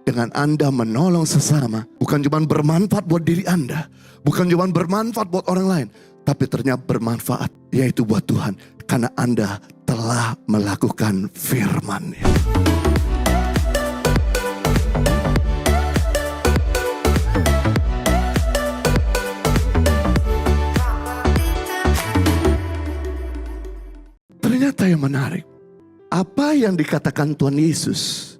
dengan Anda menolong sesama, bukan cuma bermanfaat buat diri Anda, bukan cuma bermanfaat buat orang lain, tapi ternyata bermanfaat, yaitu buat Tuhan, karena Anda telah melakukan firman-Nya. Ternyata yang menarik, apa yang dikatakan Tuhan Yesus,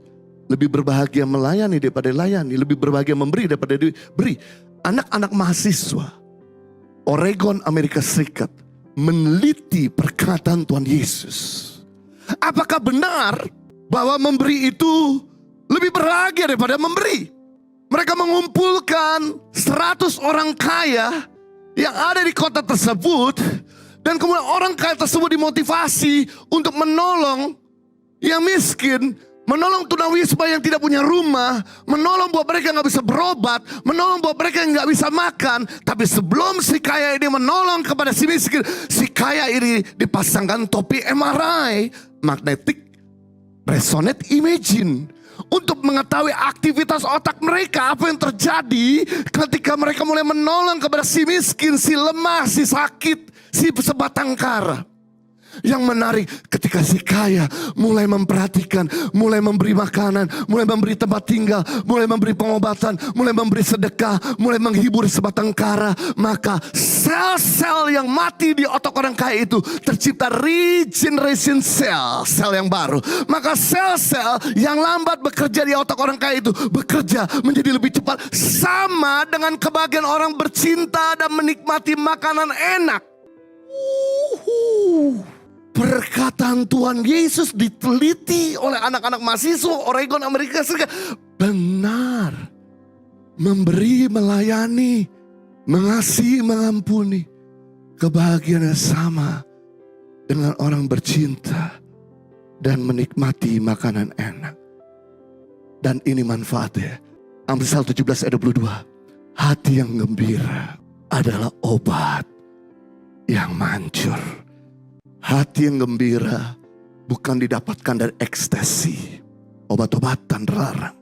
lebih berbahagia melayani daripada layani, lebih berbahagia memberi daripada diberi. Anak-anak mahasiswa Oregon, Amerika Serikat meneliti perkataan Tuhan Yesus. Apakah benar bahwa memberi itu lebih berbahagia daripada memberi? Mereka mengumpulkan 100 orang kaya yang ada di kota tersebut, dan kemudian orang kaya tersebut dimotivasi untuk menolong yang miskin, menolong tunawisma yang tidak punya rumah, menolong buat mereka yang gak bisa berobat, menolong buat mereka yang gak bisa makan. Tapi sebelum si kaya ini menolong kepada si miskin, si kaya ini dipasangkan topi MRI, magnetic resonance imaging, untuk mengetahui aktivitas otak mereka, apa yang terjadi ketika mereka mulai menolong kepada si miskin, si lemah, si sakit, si sebatang kara. Yang menarik, ketika si kaya mulai memperhatikan, mulai memberi makanan, mulai memberi tempat tinggal, mulai memberi pengobatan, mulai memberi sedekah, mulai menghibur sebatang kara, maka sel-sel yang mati di otak orang kaya itu tercipta regeneration cell, sel yang baru. Maka sel-sel yang lambat bekerja di otak orang kaya itu bekerja menjadi lebih cepat, sama dengan kebahagiaan orang bercinta dan menikmati makanan enak. Perkataan Tuhan Yesus diteliti oleh anak-anak mahasiswa Oregon, Amerika Serikat. Benar. Memberi, melayani, mengasihi, mengampuni. Kebahagiaan yang sama dengan orang bercinta dan menikmati makanan enak. Dan ini manfaatnya. Amsal 17 ayat 22. Hati yang gembira adalah obat yang manjur. Hati yang gembira bukan didapatkan dari ekstasi, obat-obatan terlarang.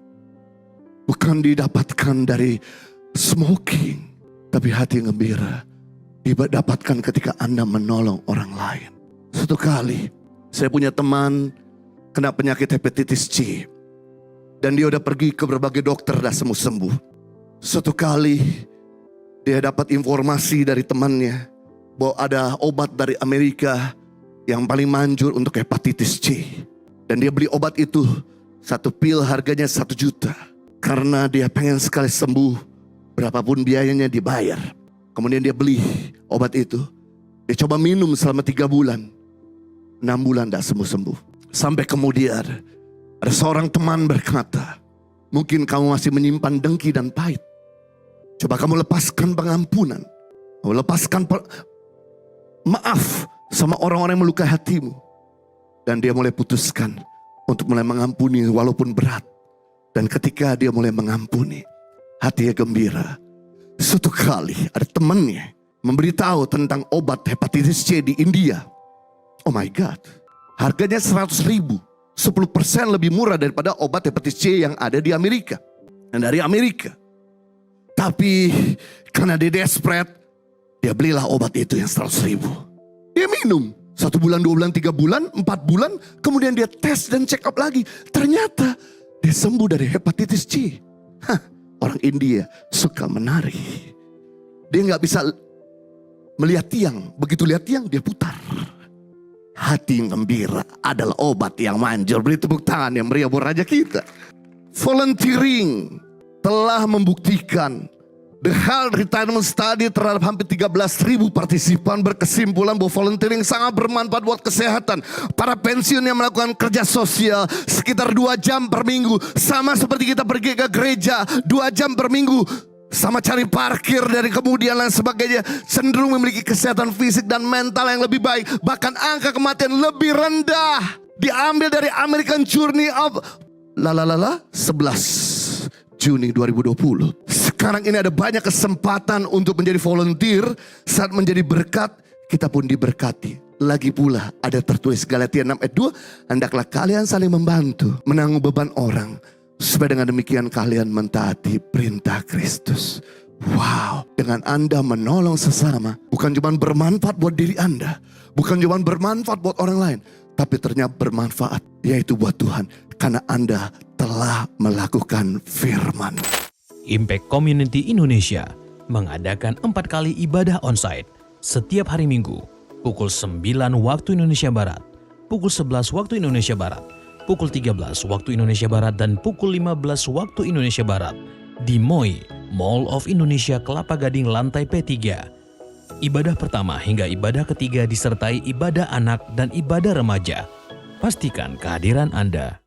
Bukan didapatkan dari smoking, tapi hati yang gembira didapatkan ketika Anda menolong orang lain. Suatu kali saya punya teman kena penyakit hepatitis C, dan dia udah pergi ke berbagai dokter dan sembuh-sembuh. Suatu kali dia dapat informasi dari temannya bahwa ada obat dari Amerika yang paling manjur untuk hepatitis C. Dan dia beli obat itu, satu pil harganya 1 juta. Karena dia pengen sekali sembuh, berapapun biayanya dibayar. Kemudian dia beli obat itu. Dia coba minum selama 3 bulan. 6 bulan tidak sembuh-sembuh. Sampai kemudian ada seorang teman berkata, mungkin kamu masih menyimpan dengki dan pahit. Coba kamu lepaskan pengampunan. Kamu lepaskan maaf sama orang-orang yang melukai hatimu. Dan dia mulai putuskan untuk mulai mengampuni walaupun berat. Dan ketika dia mulai mengampuni, hatinya gembira. Suatu kali ada temannya memberitahu tentang obat hepatitis C di India. Oh my God, harganya 100 ribu, 10% lebih murah daripada obat hepatitis C yang ada di Amerika. Dan dari Amerika. Tapi karena dia desperate, dia belilah obat itu yang 100 ribu. Dia minum 1 bulan, 2 bulan, 3 bulan, 4 bulan. Kemudian dia tes dan check up lagi. Ternyata dia sembuh dari hepatitis C. Orang India suka menari. Dia gak bisa melihat tiang. Begitu lihat tiang dia putar. Hati yang gembira adalah obat yang manjur. Beri tepuk tangan yang meriah buat raja kita. Volunteering telah membuktikan, The Health Retirement Study terhadap hampir 13.000 partisipan berkesimpulan bahwa volunteering sangat bermanfaat buat kesehatan. Para pensiun yang melakukan kerja sosial sekitar 2 jam per minggu, sama seperti kita pergi ke gereja 2 jam per minggu, sama cari parkir dan kemudian lain sebagainya, cenderung memiliki kesehatan fisik dan mental yang lebih baik. Bahkan angka kematian lebih rendah. Diambil dari American Journal of 11 Juni 2020. Sekarang ini ada banyak kesempatan untuk menjadi volunteer. Saat menjadi berkat, kita pun diberkati. Lagi pula ada tertulis Galatia 6 ayat 2. Hendaklah kalian saling membantu, menanggung beban orang, Supaya dengan demikian kalian mentaati perintah Kristus. Wow, dengan Anda menolong sesama, bukan cuma bermanfaat buat diri Anda, bukan cuma bermanfaat buat orang lain, tapi ternyata bermanfaat, yaitu buat Tuhan, karena Anda telah melakukan firman. Impact Community Indonesia mengadakan 4 kali ibadah onsite setiap hari Minggu, pukul 9 waktu Indonesia Barat, pukul 11 waktu Indonesia Barat, pukul 13 waktu Indonesia Barat, dan pukul 15 waktu Indonesia Barat di MOI, Mall of Indonesia Kelapa Gading lantai P3. Ibadah pertama hingga ibadah ketiga disertai ibadah anak dan ibadah remaja. Pastikan kehadiran Anda.